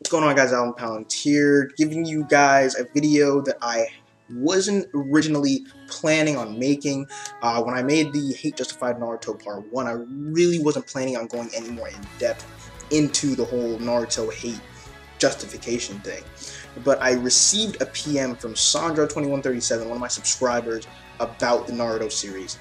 What's going on, guys? Alan Palantir giving you guys a video that I wasn't originally planning on making. When I made the Hate Justified Naruto Part 1, I really wasn't planning on going any more in depth into the whole Naruto hate justification thing. But I received a PM from Sandro2137, one of my subscribers, about the Naruto series.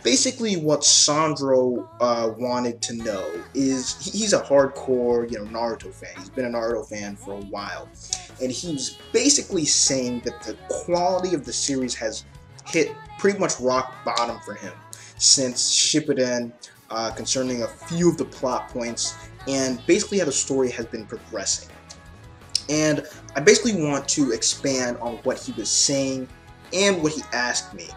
Basically, what Sandro wanted to know is he's a hardcore, Naruto fan. He's been a Naruto fan for a while, and he was basically saying that the quality of the series has hit pretty much rock bottom for him since Shippuden, concerning a few of the plot points, and basically how the story has been progressing. And I basically want to expand on what he was saying and what he asked me.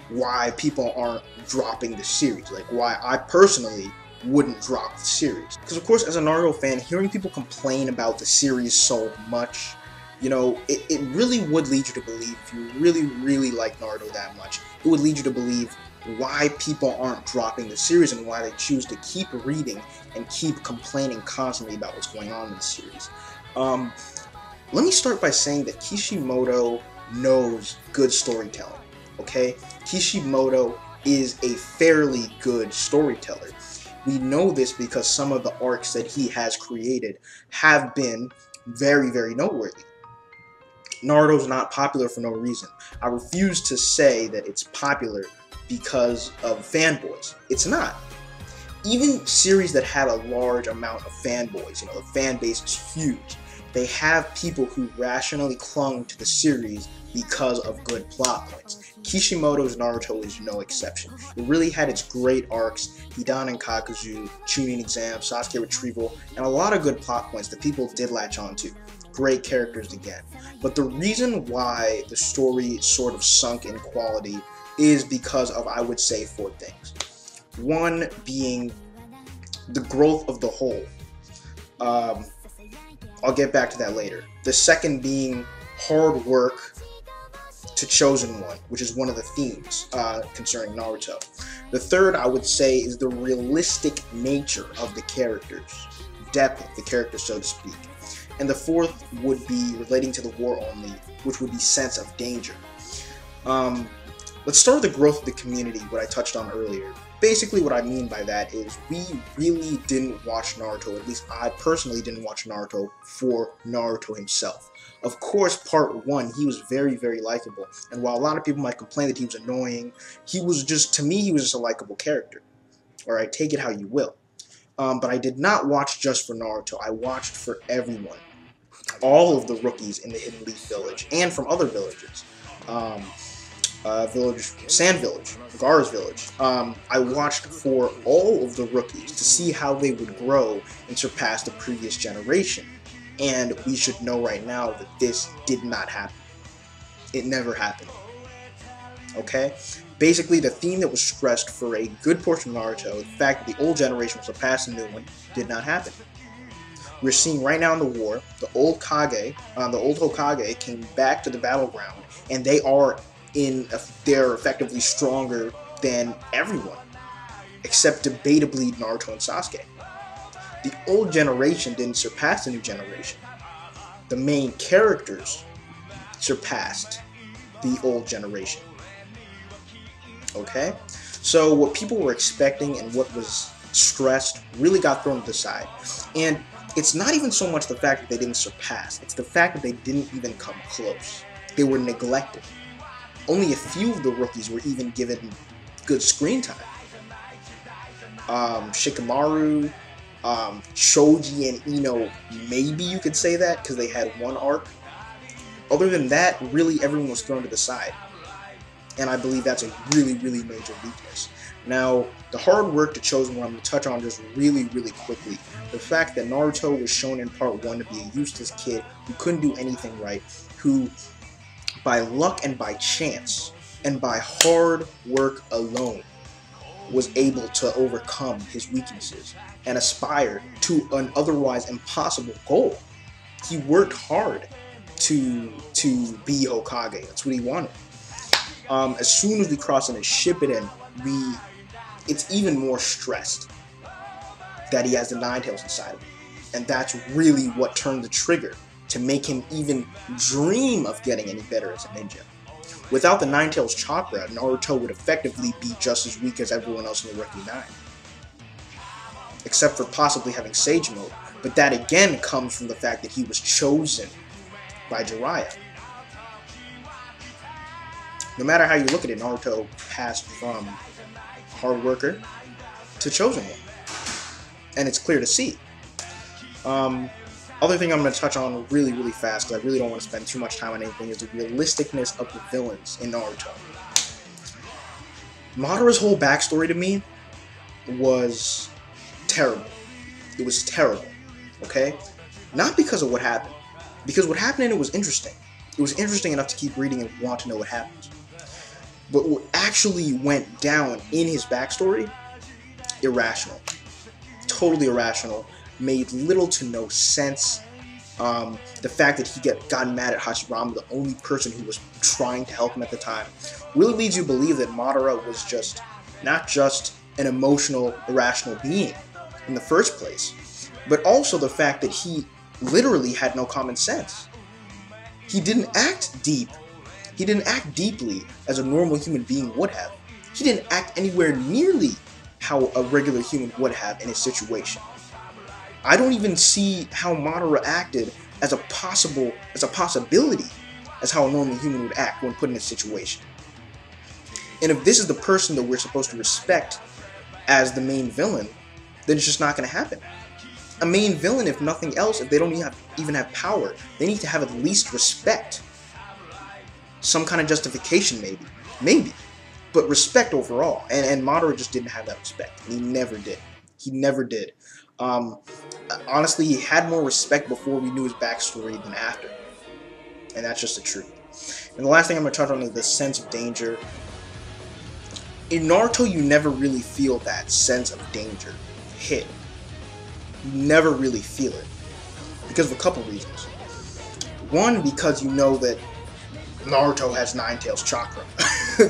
Why people aren't dropping the series, like why I personally wouldn't drop the series. Because of course, as a Naruto fan, hearing people complain about the series so much, it really would lead you to believe, if you really like Naruto that much, it would lead you to believe why people aren't dropping the series and why they choose to keep reading and keep complaining constantly about what's going on in the series. Let me start by saying that Kishimoto knows good storytelling. Okay, Kishimoto is a fairly good storyteller. We know this because some of the arcs that he has created have been very noteworthy. Naruto's not popular for no reason. I refuse to say that it's popular because of fanboys. It's not. Even series that have a large amount of fanboys, the fan base is huge. They have people who rationally clung to the series because of good plot points. Kishimoto's Naruto is no exception. It really had its great arcs, Hidan and Kakuzu, Chunin exam, Sasuke retrieval, and a lot of good plot points that people did latch onto. Great characters again. But the reason why the story sort of sunk in quality is because of, I would say, 4 things. One being the growth of the whole. I'll get back to that later. The second being hard work to Chosen One, which is one of the themes concerning Naruto. The third, I would say, is the realistic nature of the characters, depth of the characters, so to speak. And the fourth would be relating to the war only, which would be sense of danger. Let's start with the growth of the community, what I touched on earlier. Basically, what I mean by that is we really didn't watch Naruto, at least I personally didn't watch Naruto for Naruto himself. Of course, part 1, he was very likable, and while a lot of people might complain that he was annoying, he was just a likable character. Alright, take it how you will. But I did not watch just for Naruto, I watched for everyone. All of the rookies in the Hidden Leaf Village, and from other villages. Sand Village, Gaara's Village. I watched for all of the rookies to see how they would grow and surpass the previous generation. And we should know right now that this did not happen. It never happened. Okay? Basically, the theme that was stressed for a good portion of Naruto, the fact that the old generation was surpassing the new one, did not happen. We're seeing right now in the war, the old Hokage came back to the battleground, and they're effectively stronger than everyone, except debatably Naruto and Sasuke. The old generation didn't surpass the new generation. The main characters surpassed the old generation. Okay? So what people were expecting and what was stressed really got thrown to the side. And it's not even so much the fact that they didn't surpass, it's the fact that they didn't even come close. They were neglected. Only a few of the rookies were even given good screen time. Shikamaru, Shoji, and Ino, maybe you could say that because they had one arc. Other than that, really everyone was thrown to the side. And I believe that's a really major weakness. Now, the hard work to Chosen One, I'm going to touch on just really quickly. The fact that Naruto was shown in part 1 to be a useless kid who couldn't do anything right, who by luck and by chance, and by hard work alone, was able to overcome his weaknesses and aspire to an otherwise impossible goal. He worked hard to be Hokage. That's what he wanted. As soon as we cross into Shippuden, it's even more stressed that he has the Nine Tails inside of him. And that's really what turned the trigger to make him even dream of getting any better as a ninja. Without the Nine Tails chakra, Naruto would effectively be just as weak as everyone else in the Rookie 9. Except for possibly having Sage Mode, but that again comes from the fact that he was chosen by Jiraiya. No matter how you look at it, Naruto passed from hard worker to chosen one. And it's clear to see. Other thing I'm going to touch on really fast, because I really don't want to spend too much time on anything, is the realisticness of the villains in Naruto. Madara's whole backstory to me was terrible. It was terrible, okay? Not because of what happened. Because what happened in it was interesting. It was interesting enough to keep reading and want to know what happened. But what actually went down in his backstory, irrational. Totally irrational. Made little to no sense. The fact that he got mad at Hashirama, the only person who was trying to help him at the time, really leads you to believe that Madara was not just an emotional, irrational being in the first place, but also the fact that he literally had no common sense. He didn't act deep. He didn't act deeply as a normal human being would have. He didn't act anywhere nearly how a regular human would have in his situation. I don't even see how Madara acted as a possibility as how a normal human would act when put in a situation. And if this is the person that we're supposed to respect as the main villain, then it's just not going to happen. A main villain, if nothing else, if they don't even have power, they need to have at least respect. Some kind of justification, maybe. But respect overall. And Madara just didn't have that respect. And he never did. He never did. Honestly, he had more respect before we knew his backstory than after. And that's just the truth. And the last thing I'm going to touch on is the sense of danger. In Naruto, you never really feel that sense of danger hit. You never really feel it. Because of a couple reasons. One, because you know that Naruto has Nine Tails chakra.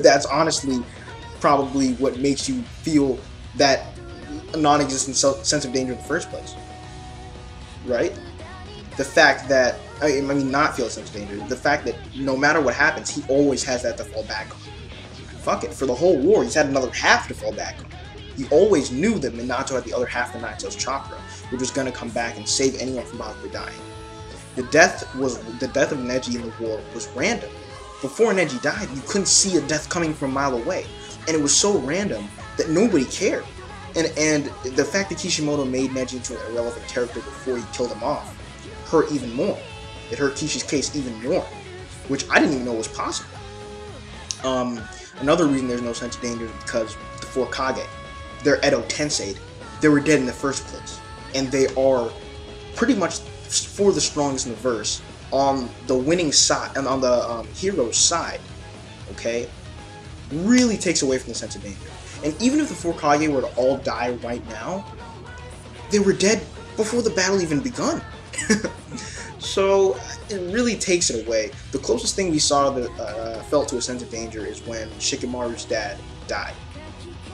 That's honestly probably what makes you feel that non-existent sense of danger in the first place. Right? The fact that, I mean not feel a sense of danger, the fact that no matter what happens, he always has that to fall back on. Fuck it, for the whole war, he's had another half to fall back on. He always knew that Minato had the other half of the Nine Tails chakra, which was going to come back and save anyone from possibly dying. The death of Neji in the war was random. Before Neji died, you couldn't see a death coming from a mile away, and it was so random that nobody cared. And the fact that Kishimoto made Neji into an irrelevant character before he killed him off hurt even more. It hurt Kishi's case even more, which I didn't even know was possible. Another reason there's no sense of danger is because the four Kage, they're Edo Tensei, they were dead in the first place, and they are pretty much for the strongest in the verse on the winning side and on the hero's side. Okay, really takes away from the sense of danger. And even if the four Kage were to all die right now, they were dead before the battle even begun. So it really takes it away. The closest thing we saw that felt to a sense of danger is when Shikamaru's dad died.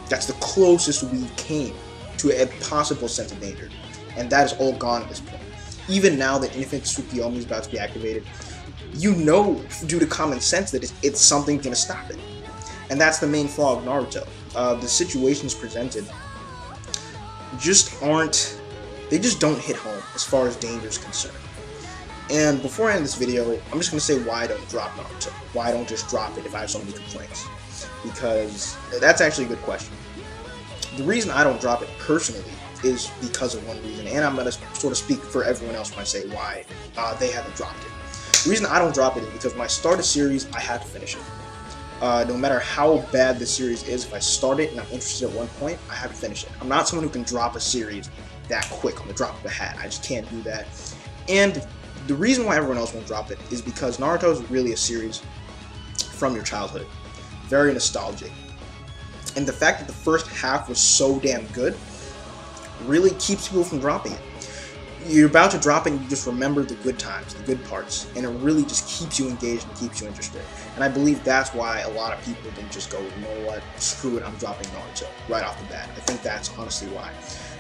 That's the closest we came to a possible sense of danger. And that is all gone at this point. Even now that Infinite Tsukuyomi is about to be activated, you know, due to common sense, that it's something going to stop it. And that's the main flaw of Naruto. The situations presented just aren't, they just don't hit home as far as danger is concerned. And before I end this video, I'm just going to say why I don't drop Naruto. Why I don't just drop it if I have so many complaints. Because that's actually a good question. The reason I don't drop it personally is because of one reason, and I'm going to sort of speak for everyone else when I say why they haven't dropped it. The reason I don't drop it is because when I start a series, I have to finish it. No matter how bad the series is, if I start it and I'm interested at one point, I have to finish it. I'm not someone who can drop a series that quick on the drop of a hat. I just can't do that. And the reason why everyone else won't drop it is because Naruto is really a series from your childhood. Very nostalgic. And the fact that the first half was so damn good really keeps people from dropping it. You're about to drop it and you just remember the good times, the good parts, and it really just keeps you engaged and keeps you interested. And I believe that's why a lot of people didn't just go, you know what, screw it, I'm dropping Naruto right off the bat. I think that's honestly why.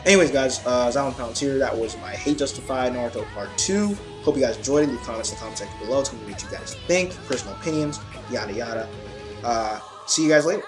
Anyways, guys, Zalman Palantir, that was my Hate Justified Naruto Part 2. Hope you guys enjoyed it. Leave comments in the comment section below. Tell me what you guys think, personal opinions, yada yada. See you guys later.